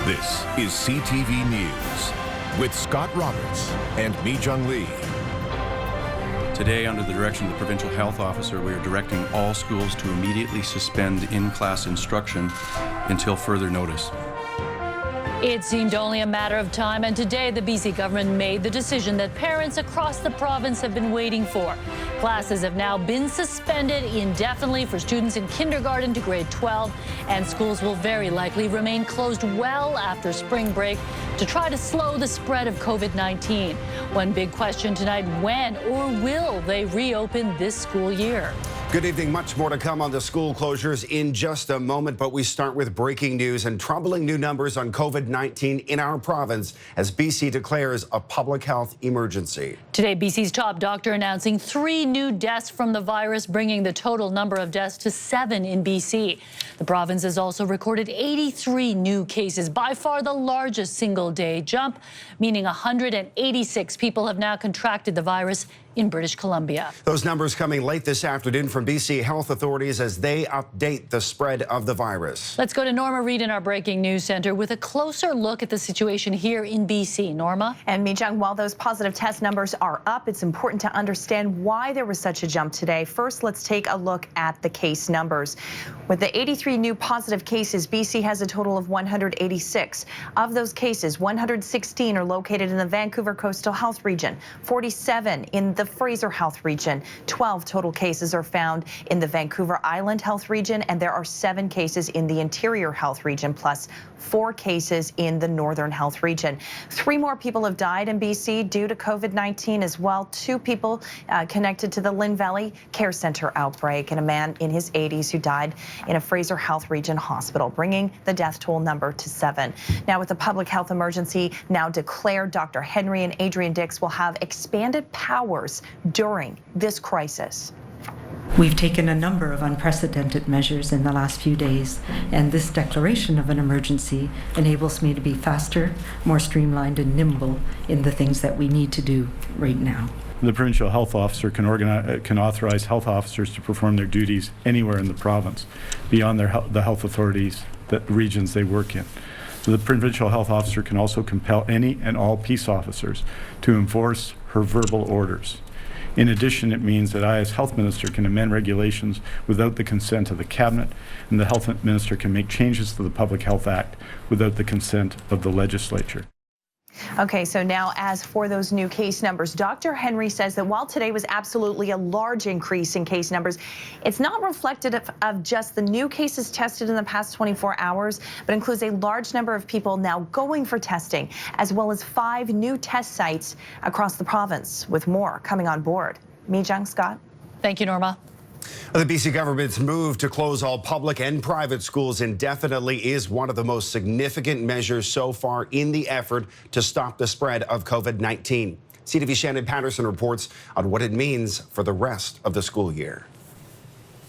This is CTV News with Scott Roberts and Mi-Jung Lee. Today, under the direction of the Provincial Health Officer, we are directing all schools to immediately suspend in-class instruction until further notice. It seemed only a matter of time, and today the BC government made the decision that parents across the province have been waiting for. Classes have now been suspended indefinitely for students in kindergarten to grade 12, and schools will very likely remain closed well after spring break to try to slow the spread of COVID-19. One big question tonight: when or will they reopen this school year? Good evening. Much more to come on the school closures in just a moment, but we start with breaking news and troubling new numbers on COVID-19 in our province as BC declares a public health emergency. Today, BC's top doctor announcing 3 new deaths from the virus, bringing the total number of deaths to 7 in BC. The province has also recorded 83 new cases, by far the largest single-day jump, meaning 186 people have now contracted the virus in British Columbia. Those numbers coming late this afternoon from BC health authorities as they update the spread of the virus. Let's go to Norma Reed in our breaking news center with a closer look at the situation here in BC. Norma? And Mi-Jung, while those positive test numbers are up, it's important to understand why there was such a jump today. First, let's take a look at the case numbers. With the 83 new positive cases, BC has a total of 186. Of those cases, 116 are located in the Vancouver Coastal Health Region, 47 in the Fraser Health Region, 12 total cases are found in the Vancouver Island Health Region, and there are 7 cases in the Interior Health Region, plus 4 cases in the Northern Health Region. 3 more people have died in BC due to COVID-19 as well. 2 people connected to the Lynn Valley Care Centre outbreak, and a man in his 80s who died in a Fraser Health Region hospital, bringing the death toll number to 7. Now, with the public health emergency now declared, Dr. Henry and Adrian Dix will have expanded powers during this crisis. We've taken a number of unprecedented measures in the last few days, and this declaration of an emergency enables me to be faster, more streamlined and nimble in the things that we need to do right now. The Provincial Health Officer can authorize health officers to perform their duties anywhere in the province, beyond the health authorities, the regions they work in. The Provincial Health Officer can also compel any and all peace officers to enforce her verbal orders. In addition, it means that I, as Health Minister, can amend regulations without the consent of the Cabinet, and the Health Minister can make changes to the Public Health Act without the consent of the Legislature. Okay, so now as for those new case numbers, Dr. Henry says that while today was absolutely a large increase in case numbers, it's not reflective of just the new cases tested in the past 24 hours, but includes a large number of people now going for testing, as well as 5 new test sites across the province, with more coming on board. Mi-Jung, Scott? Thank you, Norma. The BC government's move to close all public and private schools indefinitely is one of the most significant measures so far in the effort to stop the spread of COVID-19. CTV Shannon Patterson reports on what it means for the rest of the school year.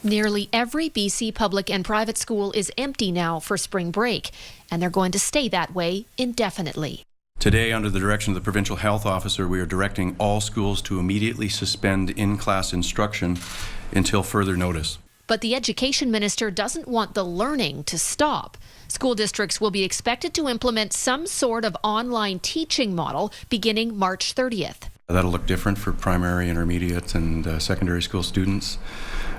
Nearly every BC public and private school is empty now for spring break, and they're going to stay that way indefinitely. Today, under the direction of the Provincial Health Officer, we are directing all schools to immediately suspend in-class instruction until further notice. But the Education Minister doesn't want the learning to stop. School districts will be expected to implement some sort of online teaching model beginning March 30th. That'll look different for primary, intermediate, and secondary school students.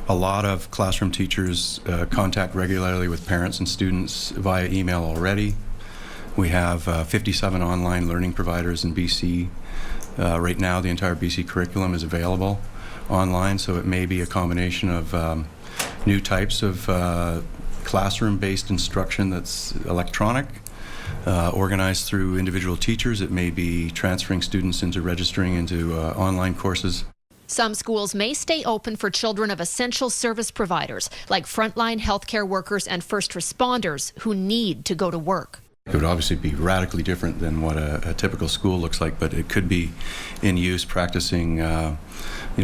A lot of classroom teachers contact regularly with parents and students via email already. We have 57 online learning providers in BC. Right now, the entire BC curriculum is available online, so it may be a combination of new types of classroom-based instruction that's electronic, organized through individual teachers. It may be transferring students into registering into online courses. Some schools may stay open for children of essential service providers, like frontline healthcare workers and first responders who need to go to work. It would obviously be radically different than what a typical school looks like, but it could be in use practicing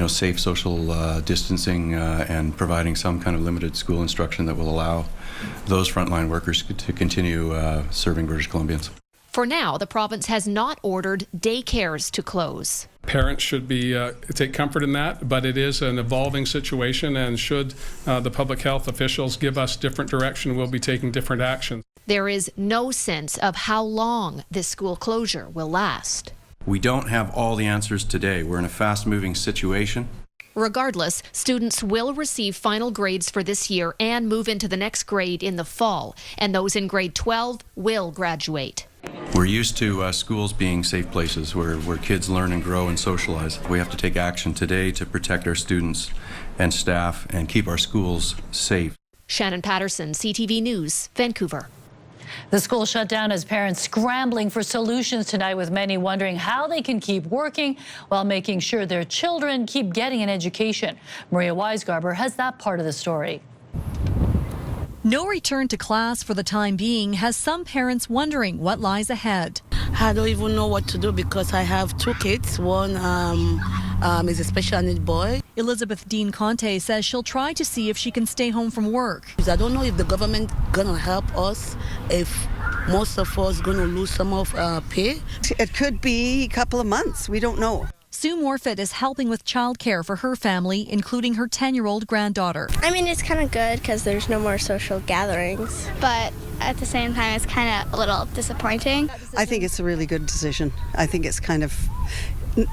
safe social distancing and providing some kind of limited school instruction that will allow those frontline workers to continue serving British Columbians. For now, the province has not ordered daycares to close. Parents should be take comfort in that, but it is an evolving situation, and should the public health officials give us different direction, we'll be taking different actions. There is no sense of how long this school closure will last. We don't have all the answers today. We're in a fast-moving situation. Regardless, students will receive final grades for this year and move into the next grade in the fall, and those in grade 12 will graduate. We're used to schools being safe places where kids learn and grow and socialize. We have to take action today to protect our students and staff and keep our schools safe. Shannon Patterson, CTV News, Vancouver. The school shut down as parents scrambling for solutions tonight, with many wondering how they can keep working while making sure their children keep getting an education. Maria Weisgarber has that part of the story. No return to class for the time being has some parents wondering what lies ahead. I don't even know what to do because I have two kids. One is a special needs boy. Elizabeth Dean Conte says she'll try to see if she can stay home from work. I don't know if the government gonna help us, if most of us gonna lose some of pay. It could be a couple of months. We don't know. Sue Morfitt is helping with childcare for her family, including her 10-year-old granddaughter. I mean, it's kind of good because there's no more social gatherings, but at the same time, it's kind of a little disappointing. I think it's a really good decision. I think it's kind of,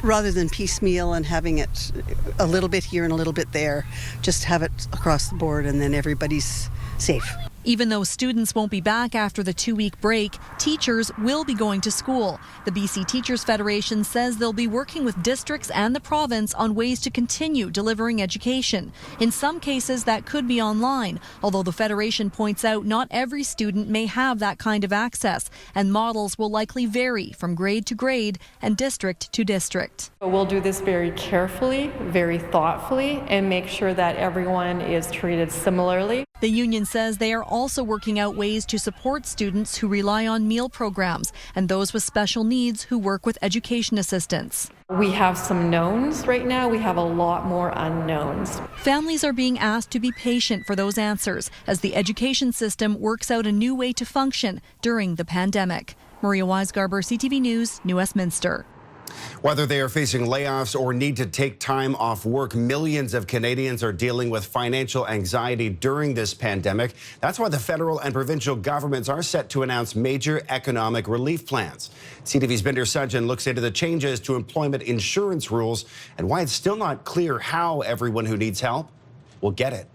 rather than piecemeal and having it a little bit here and a little bit there, just have it across the board and then everybody's safe. Even though students won't be back after the 2-week break, teachers will be going to school. The BC Teachers Federation says they'll be working with districts and the province on ways to continue delivering education. In some cases, that could be online, although the Federation points out not every student may have that kind of access, and models will likely vary from grade to grade and district to district. We'll do this very carefully, very thoughtfully, and make sure that everyone is treated similarly. The union says they are also working out ways to support students who rely on meal programs and those with special needs who work with education assistants. We have some knowns right now. We have a lot more unknowns. Families are being asked to be patient for those answers as the education system works out a new way to function during the pandemic. Maria Weisgarber, CTV News, New Westminster. Whether they are facing layoffs or need to take time off work, millions of Canadians are dealing with financial anxiety during this pandemic. That's why the federal and provincial governments are set to announce major economic relief plans. CTV's Binder Sudjan looks into the changes to employment insurance rules and why it's still not clear how everyone who needs help will get it.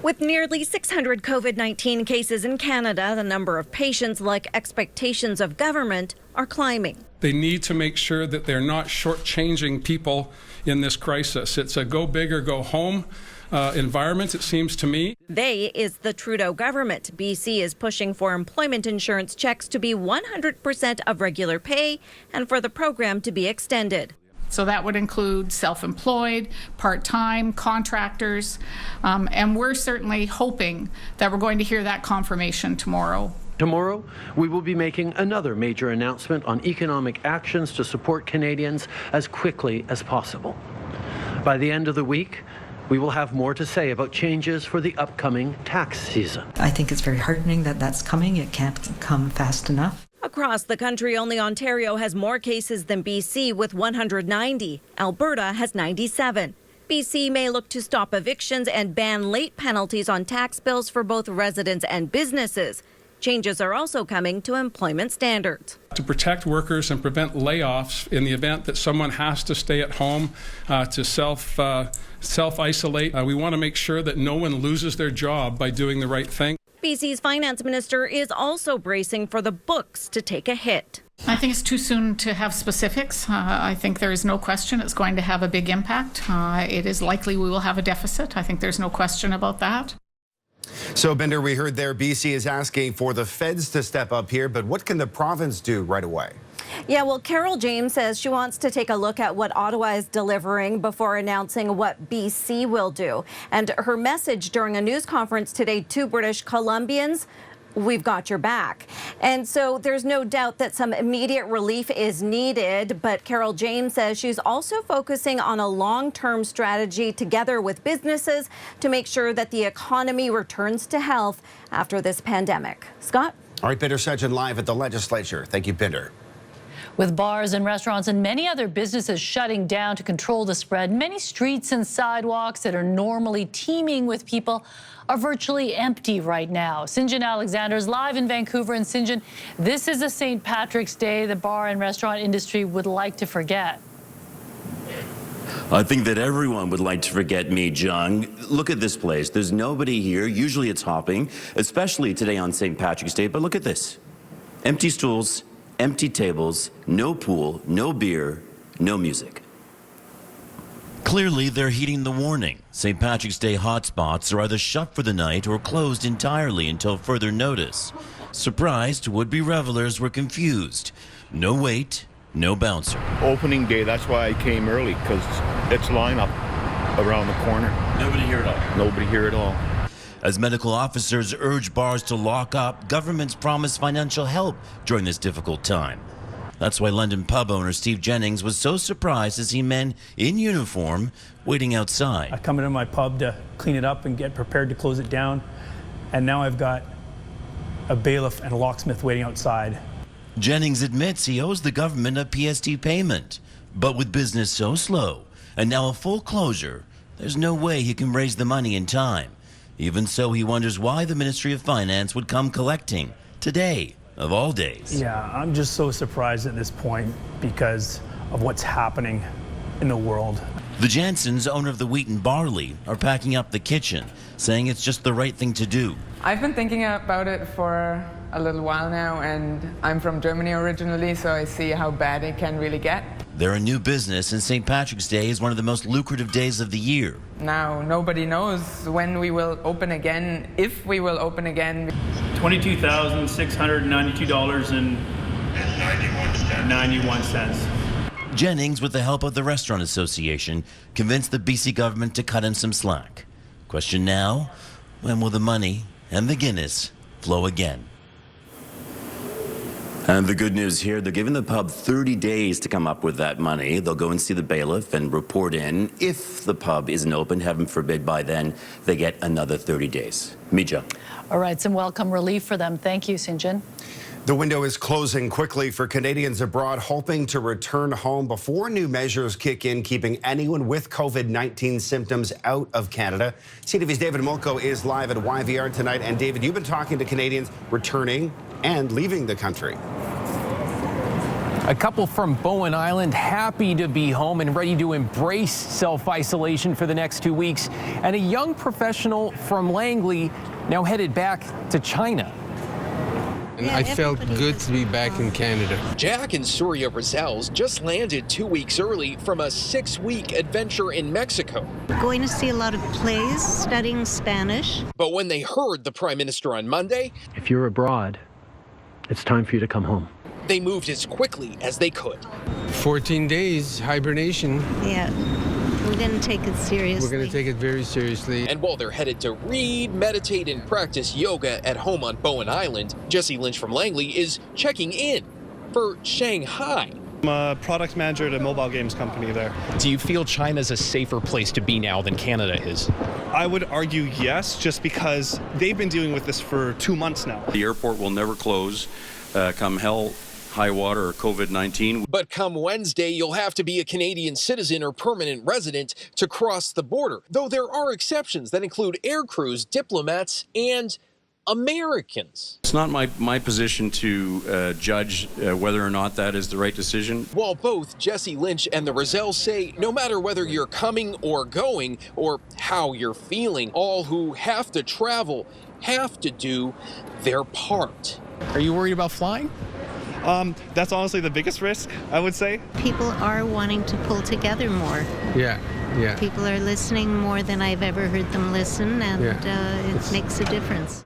With nearly 600 COVID-19 cases in Canada, the number of patients, like expectations of government, are climbing. They need to make sure that they're not shortchanging people in this crisis. It's a go big or go home environment, it seems to me. They is the Trudeau government. BC is pushing for employment insurance checks to be 100% of regular pay and for the program to be extended. So that would include self-employed, part-time, contractors, and we're certainly hoping that we're going to hear that confirmation tomorrow. Tomorrow, we will be making another major announcement on economic actions to support Canadians as quickly as possible. By the end of the week, we will have more to say about changes for the upcoming tax season. I think it's very heartening that that's coming. It can't come fast enough. Across the country, only Ontario has more cases than BC with 190. Alberta has 97. BC may look to stop evictions and ban late penalties on tax bills for both residents and businesses. Changes are also coming to employment standards. To protect workers and prevent layoffs in the event that someone has to stay at home to self-isolate, we want to make sure that no one loses their job by doing the right thing. BC's finance minister is also bracing for the books to take a hit. I think it's too soon to have specifics. I think there is no question it's going to have a big impact. It is likely we will have a deficit. I think there's no question about that. So, Binder, we heard there BC is asking for the feds to step up here, but what can the province do right away? Yeah, well, Carol James says she wants to take a look at what Ottawa is delivering before announcing what BC will do. And her message during a news conference today to British Columbians: we've got your back. And so there's no doubt that some immediate relief is needed, but Carol James says she's also focusing on a long-term strategy together with businesses to make sure that the economy returns to health after this pandemic. Scott? All right, Binder Sudjan live at the legislature. Thank you, Binder. With bars and restaurants and many other businesses shutting down to control the spread, many streets and sidewalks that are normally teeming with people are virtually empty right now. Sinjin Alexander is live in Vancouver. And Sinjin, this is a St. Patrick's Day the bar and restaurant industry would like to forget. I think that everyone would like to forget me, Jung. Look at this place. There's nobody here. Usually it's hopping, especially today on St. Patrick's Day. But look at this. Empty stools, empty tables, no pool, no beer, no music. Clearly, they're heeding the warning. St. Patrick's Day hotspots are either shut for the night or closed entirely until further notice. Surprised, would-be revelers were confused. No wait, no bouncer. Opening day, that's why I came early, because it's lineup around the corner. Nobody here at all? Nobody here at all. As medical officers urge bars to lock up, governments promise financial help during this difficult time. That's why London pub owner Steve Jennings was so surprised to see men in uniform waiting outside. I come into my pub to clean it up and get prepared to close it down, and now I've got a bailiff and a locksmith waiting outside. Jennings admits he owes the government a PST payment, but with business so slow and now a full closure, there's no way he can raise the money in time. Even so, he wonders why the Ministry of Finance would come collecting today, of all days. Yeah, I'm just so surprised at this point because of what's happening in the world. The Jansens, owner of the Wheat and Barley, are packing up the kitchen, saying it's just the right thing to do. I've been thinking about it for a little while now, and I'm from Germany originally, so I see how bad it can really get. They're a new business, and St. Patrick's Day is one of the most lucrative days of the year. Now, nobody knows when we will open again, if we will open again. $22,692.91. Jennings, with the help of the Restaurant Association, convinced the BC government to cut him some slack. Question now, when will the money and the Guinness flow again? And the good news here, they're giving the pub 30 days to come up with that money. They'll go and see the bailiff and report in. If the pub isn't open, heaven forbid, by then, they get another 30 days. Mija. All right, some welcome relief for them. Thank you, Sinjin. The window is closing quickly for Canadians abroad hoping to return home before new measures kick in, keeping anyone with COVID-19 symptoms out of Canada. CTV's David Mulco is live at YVR tonight. And David, you've been talking to Canadians returning and leaving the country. A couple from Bowen Island happy to be home and ready to embrace self-isolation for the next 2 weeks. And a young professional from Langley now headed back to China. And I felt good to be back in Canada. Jack and Surya Rizals just landed 2 weeks early from a 6-week adventure in Mexico. Going to see a lot of plays, studying Spanish. But when they heard the Prime Minister on Monday, If you're abroad, it's time for you to come home. they moved as quickly as they could. 14 days hibernation. Yeah, we're going to take it seriously. We're going to take it very seriously. And while they're headed to read, meditate, and practice yoga at home on Bowen Island, Jesse Lynch from Langley is checking in for Shanghai. I'm a product manager at a mobile games company there. Do you feel China's a safer place to be now than Canada is? I would argue yes, just because they've been dealing with this for 2 months now. The airport will never close, come hell, high water, or COVID-19. But come Wednesday, you'll have to be a Canadian citizen or permanent resident to cross the border, though there are exceptions that include air crews, diplomats, and Americans. It's not my position to judge whether or not that is the right decision. While both Jesse Lynch and the Rizals say no matter whether you're coming or going or how you're feeling, all who have to travel have to do their part. Are you worried about flying? That's honestly the biggest risk, I would say. People are wanting to pull together more. Yeah. People are listening more than I've ever heard them listen, and it makes a difference.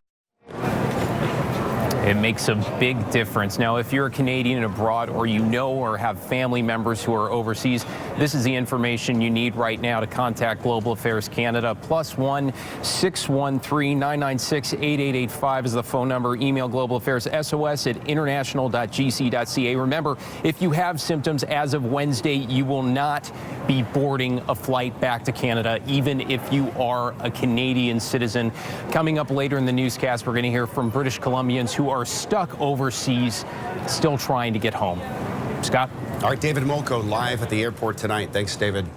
It makes a big difference. Now, if you're a Canadian abroad or you know or have family members who are overseas, this is the information you need right now to contact Global Affairs Canada. +1 613 996 8885 is the phone number. Email Global Affairs sos@international.gc.ca. Remember, if you have symptoms as of Wednesday, you will not be boarding a flight back to Canada, even if you are a Canadian citizen. Coming up later in the newscast, we're going to hear from British Columbians who are stuck overseas, still trying to get home. Scott? All right, David Molko live at the airport tonight. Thanks, David.